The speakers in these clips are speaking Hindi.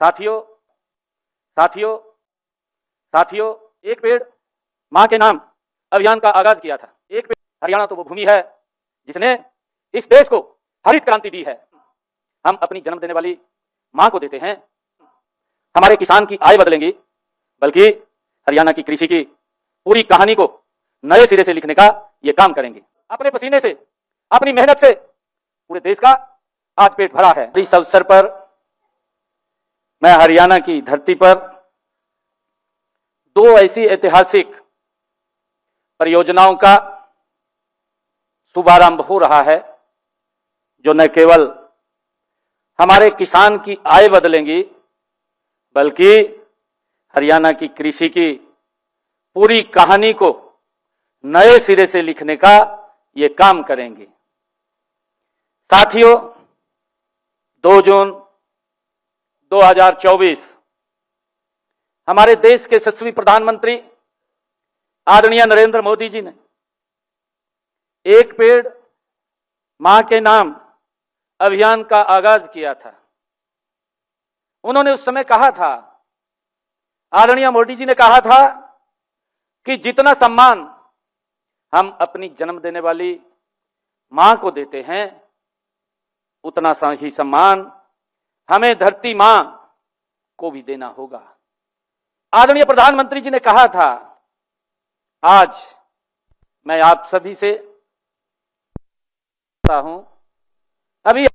साथियों साथियों साथियों एक पेड़ मां के नाम अभियान का आगाज किया था। एक पेड़, हरियाणा तो वो भूमि है जिसने इस देश को हरित क्रांति दी है। हम अपनी जन्म देने वाली मां को देते हैं। हमारे किसान की आय बदलेंगी, बल्कि हरियाणा की कृषि की पूरी कहानी को नए सिरे से लिखने का ये काम करेंगे। अपने पसीने से, अपनी मेहनत से पूरे देश का आज पेट भरा है। इस अवसर पर मैं हरियाणा की धरती पर दो ऐसी ऐतिहासिक परियोजनाओं का शुभारंभ हो रहा है जो न केवल हमारे किसान की आय बदलेंगी, बल्कि हरियाणा की कृषि की पूरी कहानी को नए सिरे से लिखने का ये काम करेंगे। साथियों, 2 जून 2024 हमारे देश के यशस्वी प्रधानमंत्री आदरणीय नरेंद्र मोदी जी ने एक पेड़ मां के नाम अभियान का आगाज किया था। उन्होंने उस समय कहा था, आदरणीय मोदी जी ने कहा था कि जितना सम्मान हम अपनी जन्म देने वाली मां को देते हैं, उतना ही सम्मान हमें धरती मां को भी देना होगा। आदरणीय प्रधानमंत्री जी ने कहा था, आज मैं आप सभी से हूं, अभी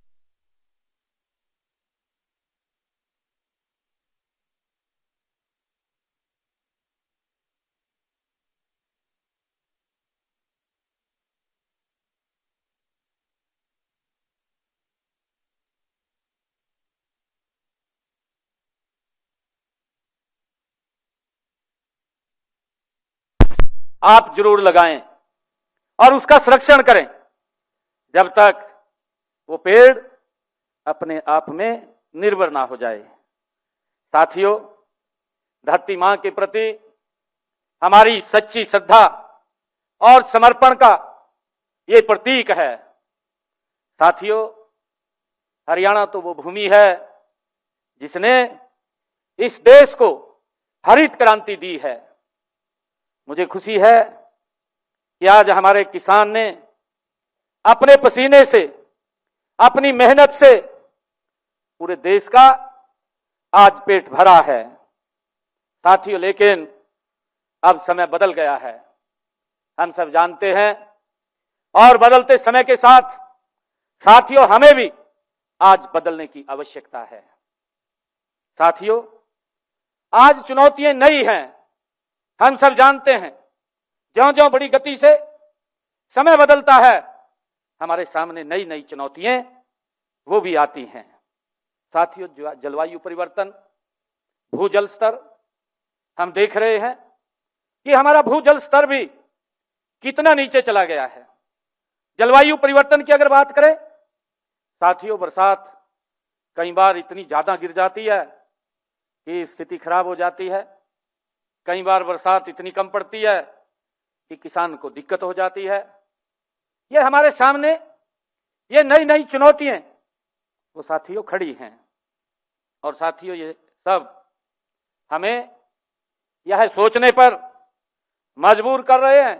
आप जरूर लगाएं और उसका संरक्षण करें जब तक वो पेड़ अपने आप में निर्भर ना हो जाए। साथियों, धरती मां के प्रति हमारी सच्ची श्रद्धा और समर्पण का ये प्रतीक है। साथियों, हरियाणा तो वो भूमि है जिसने इस देश को हरित क्रांति दी है। मुझे खुशी है कि आज हमारे किसान ने अपने पसीने से, अपनी मेहनत से पूरे देश का आज पेट भरा है। साथियों, लेकिन अब समय बदल गया है, हम सब जानते हैं, और बदलते समय के साथ साथियों हमें भी आज बदलने की आवश्यकता है। साथियों, आज चुनौतियां नई हैं, हम सब जानते हैं। ज्यों-ज्यों बड़ी गति से समय बदलता है, हमारे सामने नई नई चुनौतियां वो भी आती हैं। साथियों, जलवायु परिवर्तन, भूजल स्तर, हम देख रहे हैं कि हमारा भूजल स्तर भी कितना नीचे चला गया है। जलवायु परिवर्तन की अगर बात करें साथियों, बरसात कई बार इतनी ज्यादा गिर जाती है कि स्थिति खराब हो जाती है। कई बार बरसात इतनी कम पड़ती है कि किसान को दिक्कत हो जाती है। ये हमारे सामने ये नई नई चुनौतियां वो साथियों खड़ी हैं, और साथियों ये सब हमें यह सोचने पर मजबूर कर रहे हैं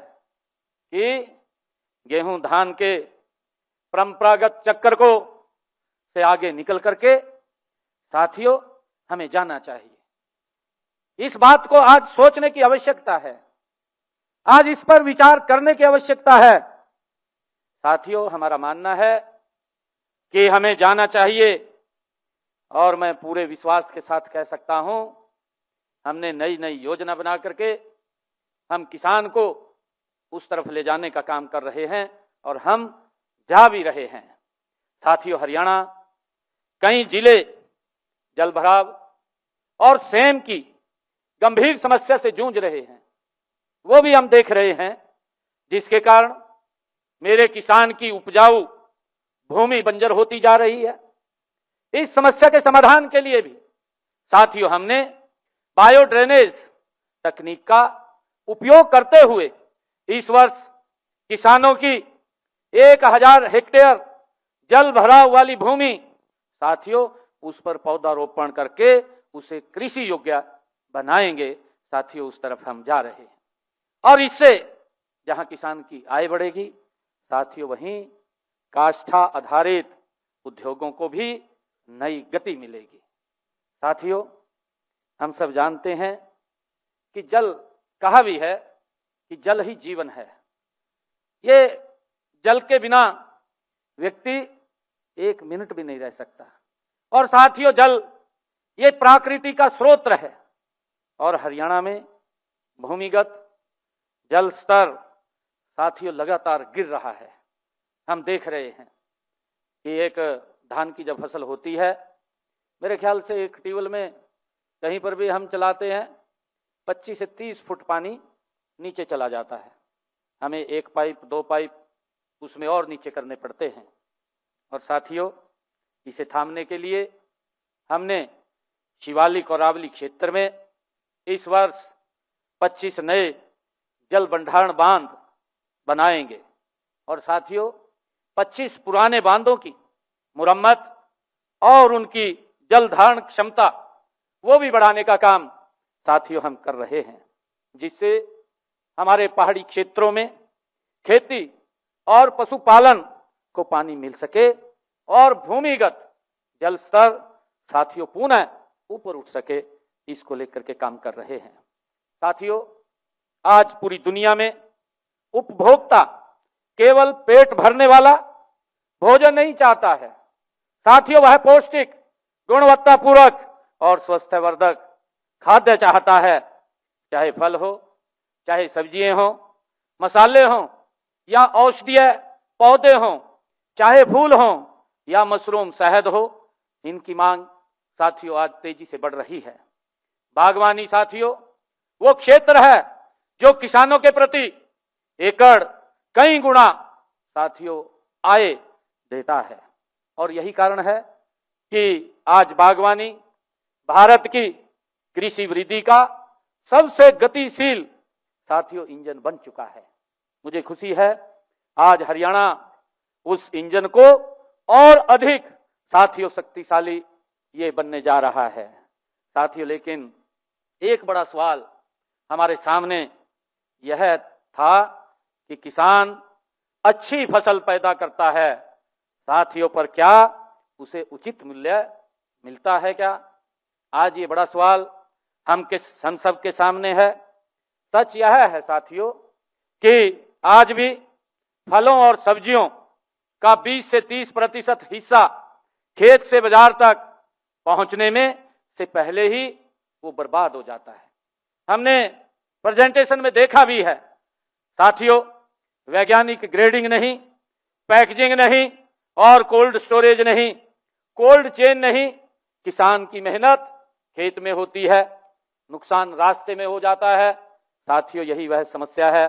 कि गेहूं धान के परंपरागत चक्कर को से आगे निकल करके साथियों हमें जाना चाहिए। इस बात को आज सोचने की आवश्यकता है, आज इस पर विचार करने की आवश्यकता है। साथियों, हमारा मानना है कि हमें जाना चाहिए, और मैं पूरे विश्वास के साथ कह सकता हूं, हमने नई नई योजना बना करके हम किसान को उस तरफ ले जाने का काम कर रहे हैं, और हम जा भी रहे हैं। साथियों, हरियाणा कई जिले जल भराव और सेम की गंभीर समस्या से जूझ रहे हैं, वो भी हम देख रहे हैं, जिसके कारण मेरे किसान की उपजाऊ भूमि बंजर होती जा रही है। इस समस्या के समाधान के लिए भी साथियों हमने बायो ड्रेनेज तकनीक का उपयोग करते हुए इस वर्ष किसानों की 1000 हेक्टेयर जल भराव वाली भूमि साथियों उस पर पौधारोपण करके उसे कृषि योग्य बनाएंगे, साथियों उस तरफ हम जा रहे हैं। और इससे जहां किसान की आय बढ़ेगी, साथियों वहीं काष्ठा आधारित उद्योगों को भी नई गति मिलेगी। साथियों, हम सब जानते हैं कि जल, कहा भी है कि जल ही जीवन है। ये जल के बिना व्यक्ति एक मिनट भी नहीं रह सकता। और साथियों, जल ये प्रकृति का स्रोत है। और हरियाणा में भूमिगत जल स्तर साथियों लगातार गिर रहा है। हम देख रहे हैं कि एक धान की जब फसल होती है, मेरे ख्याल से एक ट्यूबवेल में कहीं पर भी हम चलाते हैं 25 से 30 फुट पानी नीचे चला जाता है। हमें 1 पाइप 2 पाइप उसमें और नीचे करने पड़ते हैं। और साथियों, इसे थामने के लिए हमने शिवालिक और रावली क्षेत्र में इस वर्ष 25 नए जल भंडारण बांध बनाएंगे। और साथियों, 25 पुराने बांधों की मुरम्मत और उनकी जल धारण क्षमता वो भी बढ़ाने का काम साथियों हम कर रहे हैं, जिससे हमारे पहाड़ी क्षेत्रों में खेती और पशुपालन को पानी मिल सके और भूमिगत जल स्तर साथियों पुनः ऊपर उठ सके। इसको लेकर के काम कर रहे हैं। साथियों, आज पूरी दुनिया में उपभोक्ता केवल पेट भरने वाला भोजन नहीं चाहता है। साथियों, वह पौष्टिक, गुणवत्तापूर्वक और स्वास्थ्यवर्धक खाद्य चाहता है। चाहे फल हो, चाहे सब्जियां हो, मसाले हों या औषधीय पौधे हों, चाहे फूल हों या मशरूम शहद हो, इनकी मांग साथियों आज तेजी से बढ़ रही है। बागवानी साथियों वो क्षेत्र है जो किसानों के प्रति एकड़ कई गुना साथियों आय देता है। और यही कारण है कि आज बागवानी भारत की कृषि वृद्धि का सबसे गतिशील साथियों इंजन बन चुका है। मुझे खुशी है आज हरियाणा उस इंजन को और अधिक साथियों शक्तिशाली ये बनने जा रहा है। साथियों, लेकिन एक बड़ा सवाल हमारे सामने यह था कि किसान अच्छी फसल पैदा करता है, साथियों पर क्या उसे उचित मूल्य मिलता है क्या? आज ये बड़ा सवाल हम सब के सामने है। सच यह है साथियों कि आज भी फलों और सब्जियों का 20 से 30% हिस्सा खेत से बाजार तक पहुंचने में से पहले ही वो बर्बाद हो जाता है। हमने प्रेजेंटेशन में देखा भी है साथियों, वैज्ञानिक ग्रेडिंग नहीं, पैकेजिंग नहीं और कोल्ड स्टोरेज नहीं, कोल्ड चेन नहीं, किसान की मेहनत खेत में होती है, नुकसान रास्ते में हो जाता है। साथियों, यही वह समस्या है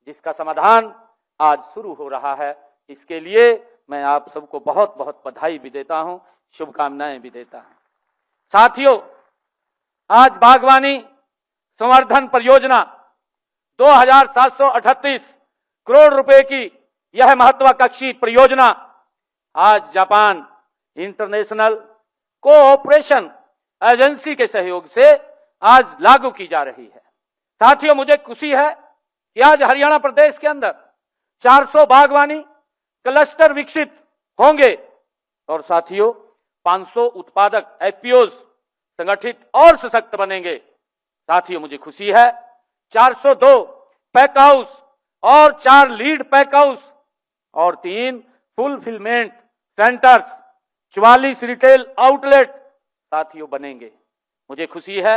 जिसका समाधान आज शुरू हो रहा है। इसके लिए मैं आप सबको बहुत बहुत बधाई भी देता हूं, शुभकामनाएं भी देता हूं। साथियों, आज बागवानी संवर्धन परियोजना 2738 करोड़ रुपए की यह महत्वाकांक्षी परियोजना आज जापान इंटरनेशनल कोऑपरेशन एजेंसी के सहयोग से आज लागू की जा रही है। साथियों, मुझे खुशी है कि आज हरियाणा प्रदेश के अंदर 400 बागवानी क्लस्टर विकसित होंगे और साथियों 500 उत्पादक एफपीओज संगठित और सशक्त बनेंगे। साथियों, मुझे खुशी है 402 पैक हाउस और 4 लीड पैक हाउस और 3 फुलफिलमेंट सेंटर्स, 44 रिटेल आउटलेट साथियों बनेंगे। मुझे खुशी है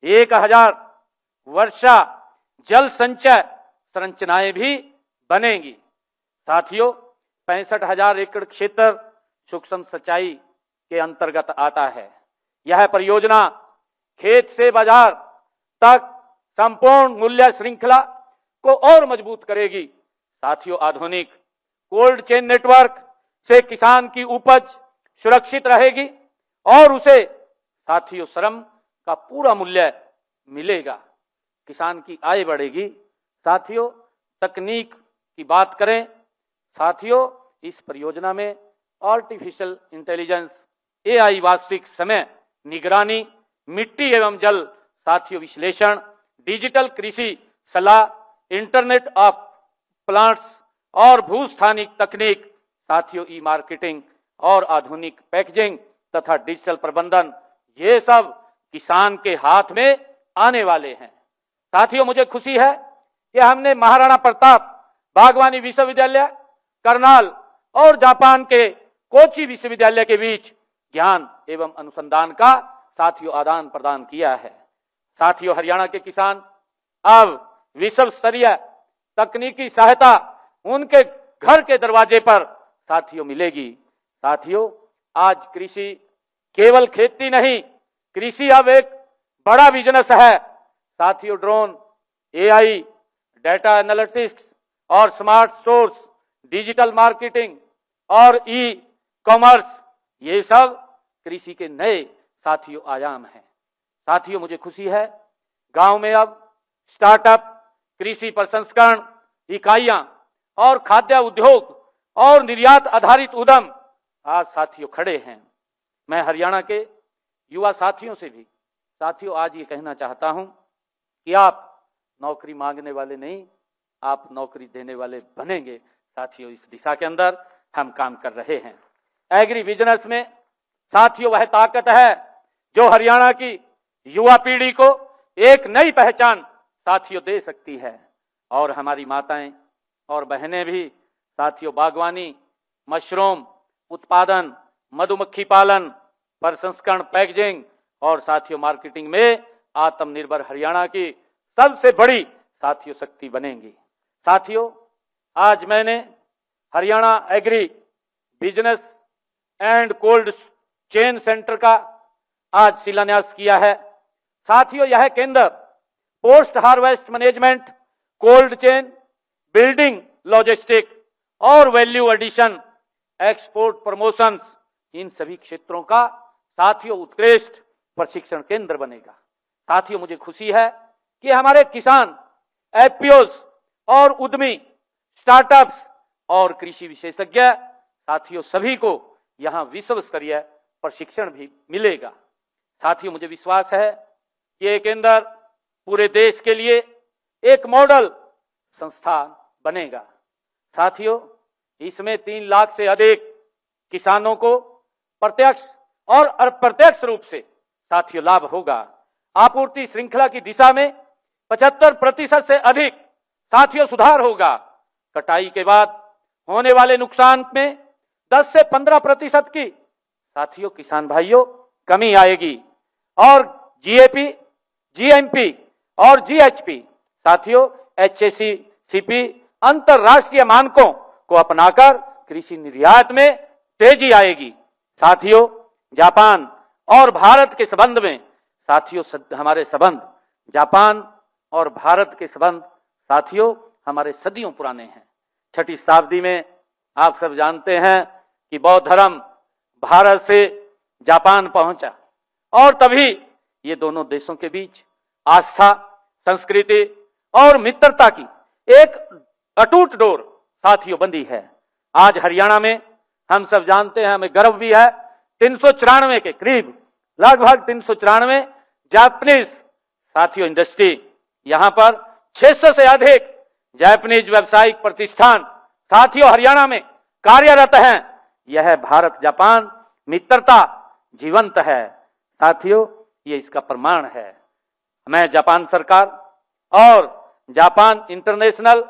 1000 वर्षा जल संचय संरचनाएं भी बनेंगी। साथियों, 65,000 एकड़ क्षेत्र सूक्ष्म सिंचाई के अंतर्गत आता है। यह परियोजना खेत से बाजार तक संपूर्ण मूल्य श्रृंखला को और मजबूत करेगी। साथियों, आधुनिक कोल्ड चेन नेटवर्क से किसान की उपज सुरक्षित रहेगी और उसे साथियों श्रम का पूरा मूल्य मिलेगा, किसान की आय बढ़ेगी। साथियों, तकनीक की बात करें, साथियों इस परियोजना में आर्टिफिशियल इंटेलिजेंस एआई वास्तविक समय निगरानी, मिट्टी एवं जल साथियों विश्लेषण, डिजिटल कृषि सलाह, इंटरनेट ऑफ प्लांट्स और भूस्थानिक तकनीक साथियों, ई मार्केटिंग और आधुनिक पैकेजिंग तथा डिजिटल प्रबंधन, ये सब किसान के हाथ में आने वाले हैं। साथियों, मुझे खुशी है कि हमने महाराणा प्रताप बागवानी विश्वविद्यालय करनाल और जापान के कोची विश्वविद्यालय के बीच ज्ञान एवं अनुसंधान का साथियों आदान प्रदान किया है। साथियों, हरियाणा के किसान अब विश्व स्तरीय तकनीकी सहायता उनके घर के दरवाजे पर साथियों मिलेगी। साथियों, आज कृषि केवल खेती नहीं, कृषि अब एक बड़ा बिजनेस है। साथियों, ड्रोन, एआई, डेटा एनालिटिक्स और स्मार्ट स्टोर्स, डिजिटल मार्केटिंग और ई कॉमर्स, ये सब कृषि के नए साथियों आयाम हैं। साथियों, मुझे खुशी है गांव में अब स्टार्टअप, कृषि प्रसंस्करण इकाइयां और खाद्य उद्योग और निर्यात आधारित उद्यम आज साथियों खड़े हैं। मैं हरियाणा के युवा साथियों से भी साथियों आज ये कहना चाहता हूं कि आप नौकरी मांगने वाले नहीं, आप नौकरी देने वाले बनेंगे। साथियों, इस दिशा के अंदर हम काम कर रहे हैं। एग्री बिजनेस में साथियों वह ताकत है जो हरियाणा की युवा पीढ़ी को एक नई पहचान साथियों दे सकती है। और हमारी माताएं और बहनें भी साथियों बागवानी, मशरूम उत्पादन, मधुमक्खी पालन, प्रसंस्करण, पैकेजिंग और साथियों मार्केटिंग में आत्मनिर्भर हरियाणा की सबसे बड़ी साथियों शक्ति बनेंगी। साथियों, आज मैंने Haryana agri business and cold chain centre का आज शिलान्यास किया है। साथियों, यह केंद्र post harvest management, cold chain, building, logistic और वैल्यू एडिशन, एक्सपोर्ट प्रमोशंस, इन सभी क्षेत्रों का साथियों उत्कृष्ट प्रशिक्षण केंद्र बनेगा। साथियों, मुझे खुशी है कि हमारे किसान, एफपीओस और उद्यमी, स्टार्टअप्स और कृषि विशेषज्ञ साथियों सभी को यहां विश्व स्तरीय प्रशिक्षण भी मिलेगा। साथियों, मुझे विश्वास है कि ये केंद्र पूरे देश के लिए एक मॉडल संस्थान बनेगा। साथियों, इसमें 3 लाख से अधिक किसानों को प्रत्यक्ष और अप्रत्यक्ष रूप से साथियों लाभ होगा। आपूर्ति श्रृंखला की दिशा में 75% से अधिक साथियों सुधार होगा। कटाई के बाद होने वाले नुकसान में 10 से 15% की साथियों किसान भाइयों कमी आएगी। और जीएपी, जीएमपी और जीएचपी साथियों एचएसीसीपी अंतरराष्ट्रीय मानकों को अपनाकर कृषि निर्यात में तेजी आएगी। साथियों, जापान और भारत के संबंध में साथियों हमारे संबंध, जापान और भारत के संबंध साथियों हमारे सदियों पुराने हैं। 6वीं शताब्दी में आप सब जानते हैं कि बौद्ध धर्म भारत से जापान पहुंचा और तभी ये दोनों देशों के बीच आस्था, संस्कृति और मित्रता की एक अटूट डोर साथियों बंधी है। आज हरियाणा में हम सब जानते हैं, हमें गर्व भी है, 394 के करीब लगभग 394 जापानीज साथियों इंडस्ट्री, यहां पर 600 से अधिक जापानीज व्यावसायिक प्रतिष्ठान साथियों हरियाणा में कार्यरत हैं। यह भारत जापान मित्रता जीवंत है। साथियों, ये इसका प्रमाण है। मैं जापान सरकार और जापान इंटरनेशनल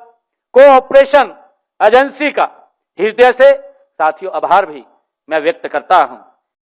कोऑपरेशन एजेंसी का हृदय से साथियों आभार भी मैं व्यक्त करता हूं।